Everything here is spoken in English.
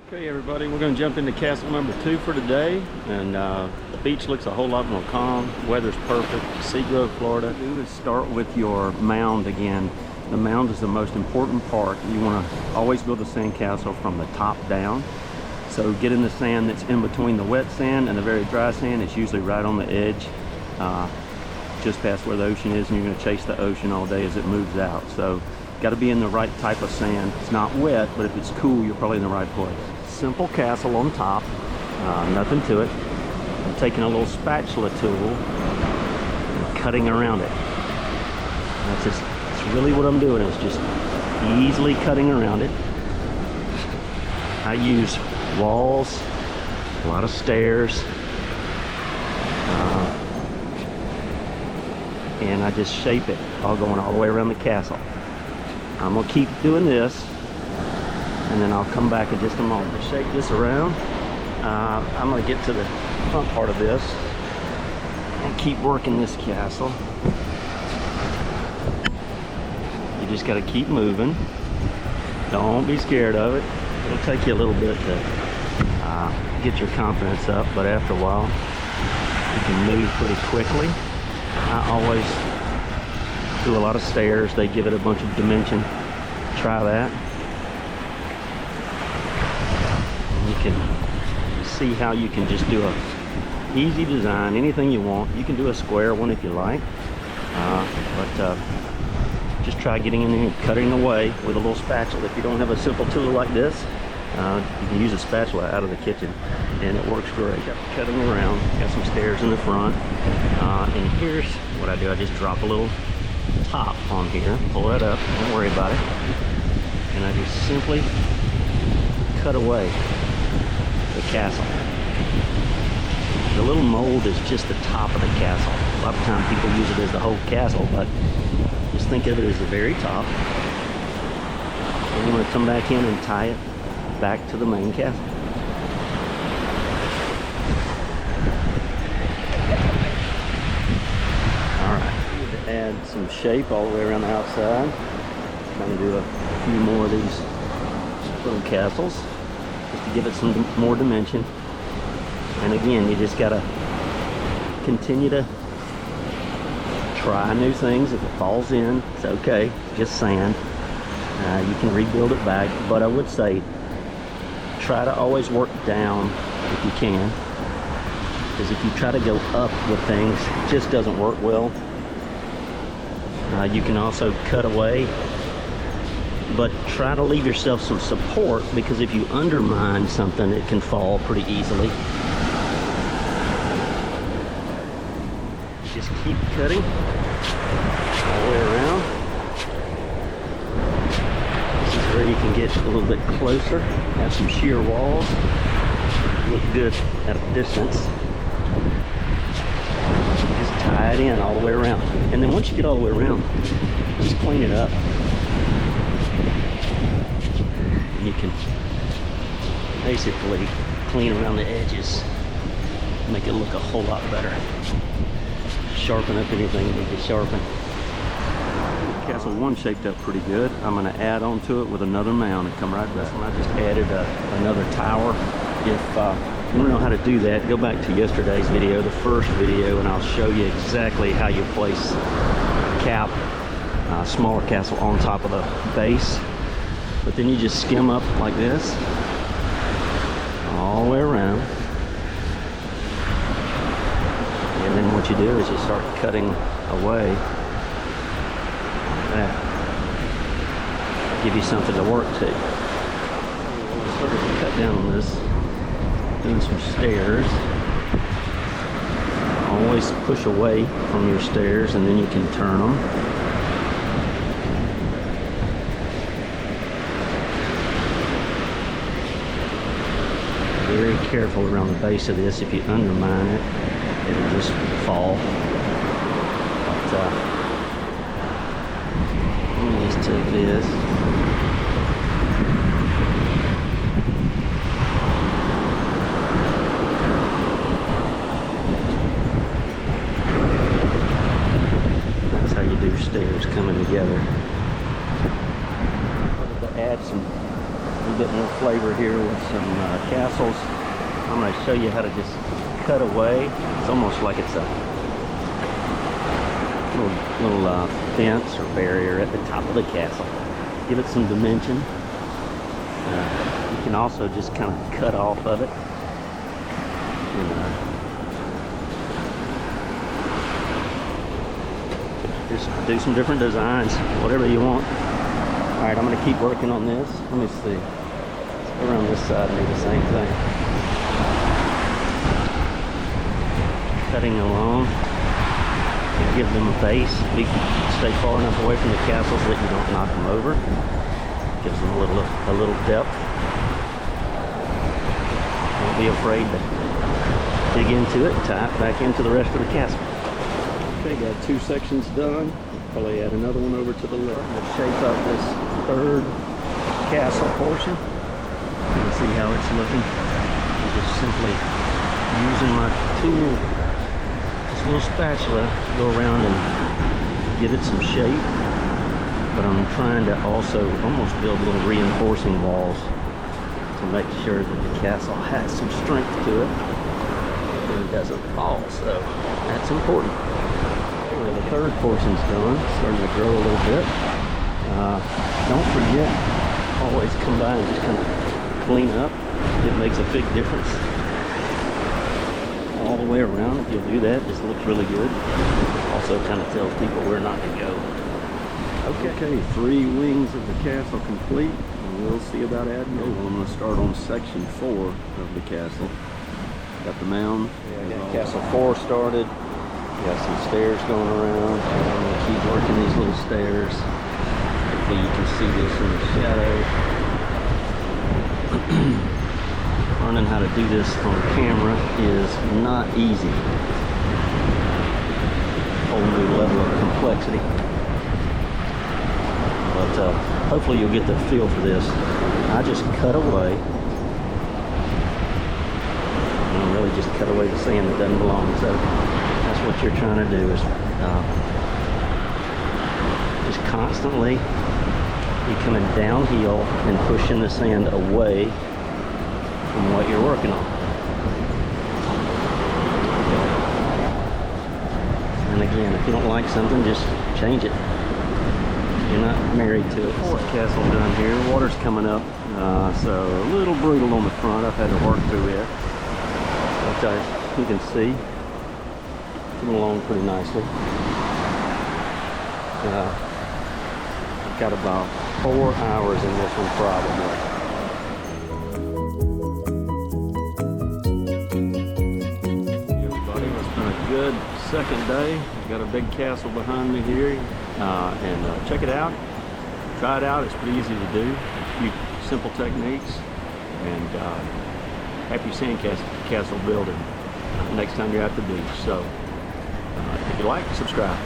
Okay everybody, we're going to jump into castle number 2 for today, and the beach looks a whole lot more calm. Weather's perfect. Seagrove, Florida. What you do is start with your mound again. The mound is the most important part. You want to always build a sandcastle from the top down. So get in the sand that's in between the wet sand and the very dry sand. It's usually right on the edge, just past where the ocean is, and you're going to chase the ocean all day as it moves out. So got to be in the right type of sand. It's not wet, but if it's cool, you're probably in the right place. Simple castle on top, nothing to it. I'm taking a little spatula tool and cutting around it. That's really what I'm doing, is just easily cutting around it. I use walls, a lot of stairs, and I just shape it, all going all the way around the castle. I'm gonna keep doing this, and then I'll come back in just a moment to shake this around. I'm gonna get to the front part of this and keep working this castle. You just gotta keep moving. Don't be scared of it. It'll take you a little bit to get your confidence up, but after a while, you can move pretty quickly. I always do a lot of stairs. They give it a bunch of dimension. Try that. You can see how you can just do a easy design, anything you want. You can do a square one if you like, but just try getting in there and cutting away with a little spatula. If you don't have a simple tool like this, you can use a spatula out of the kitchen, and it works great. Cutting around, got some stairs in the front, and here's what I do. I just drop a little top on here, pull that up, don't worry about it, and I just simply cut away the castle. The little mold is just the top of the castle. A lot of times people use it as the whole castle, but just think of it as the very top. And you want to come back in and tie it back to the main castle. Add some shape all the way around the outside. Trying to do a few more of these little castles just to give it some more dimension. And again, you just gotta continue to try new things. If it falls in, it's okay, just sand. You can rebuild it back, but I would say try to always work down if you can, because if you try to go up with things, it just doesn't work well. You can also cut away, but try to leave yourself some support, because if you undermine something, it can fall pretty easily. Just keep cutting all the way around. This is where you can get a little bit closer, have some sheer walls, look good at a distance. Tie it in all the way around, and then once you get all the way around, just clean it up, and you can basically clean around the edges, make it look a whole lot better. Sharpen up anything you need to sharpen. Castle 1 shaped up pretty good. I'm going to add on to it with another mound and come right back. And I just added another tower. If you don't know how to do that, go back to yesterday's video, the first video, and I'll show you exactly how you place cap, smaller castle on top of the base. But then you just skim up like this all the way around, and then what you do is you start cutting away like that. Give you something to work to. Start to cut down on this. Doing some stairs. Always push away from your stairs, and then you can turn them. Very careful around the base of this. If you undermine it, it'll just fall. But let me just take this. Stairs coming together. To add some little bit more flavor here with some castles. I'm going to show you how to just cut away. It's almost like it's a little fence or barrier at the top of the castle. Give it some dimension. You can also just kind of cut off of it. And, just do some different designs, whatever you want. All right, I'm going to keep working on this. Let me see. Let's go around this side and do the same thing. Cutting along. And give them a base. Stay far enough away from the castles that you don't knock them over. Gives them a little depth. Don't be afraid to dig into it and tie it back into the rest of the castle. Okay, got 2 sections done. Probably add another one over to the left. I'm gonna shape up this 3rd castle portion. You can see how it's looking. I'm just simply using my tool, this little spatula, to go around and give it some shape. But I'm trying to also almost build little reinforcing walls to make sure that the castle has some strength to it and it doesn't fall. So that's important. Well, the 3rd portion's done, starting to grow a little bit. Don't forget, always come by and just kind of clean up. It makes a big difference. All the way around, if you'll do that, this looks really good. Also kind of tells people where not to go. Okay, 3 wings of the castle complete. And we'll see about adding more. I'm going to start on section 4 of the castle. Got the mound. Yeah, got castle 4 started. Got some stairs going around. I'm going to keep working these little stairs. Hopefully you can see this in the shadow. Learning how to do this on camera is not easy. Whole new level of complexity. But hopefully you'll get the feel for this. I just cut away. And really just cut away the sand that doesn't belong. So that's what you're trying to do, is just constantly be coming downhill and pushing the sand away from what you're working on. And again, if you don't like something, just change it. You're not married to it. 4th castle done here. Water's coming up, so a little brutal on the front. I've had to work through it. But you can see, coming along pretty nicely. I've got about 4 hours in this one probably. Everybody, it's been a good 2nd day. I've got a big castle behind me here. And check it out. Try it out. It's pretty easy to do. A few simple techniques. And happy Sandcastle building next time you're at the beach. So if you like, subscribe.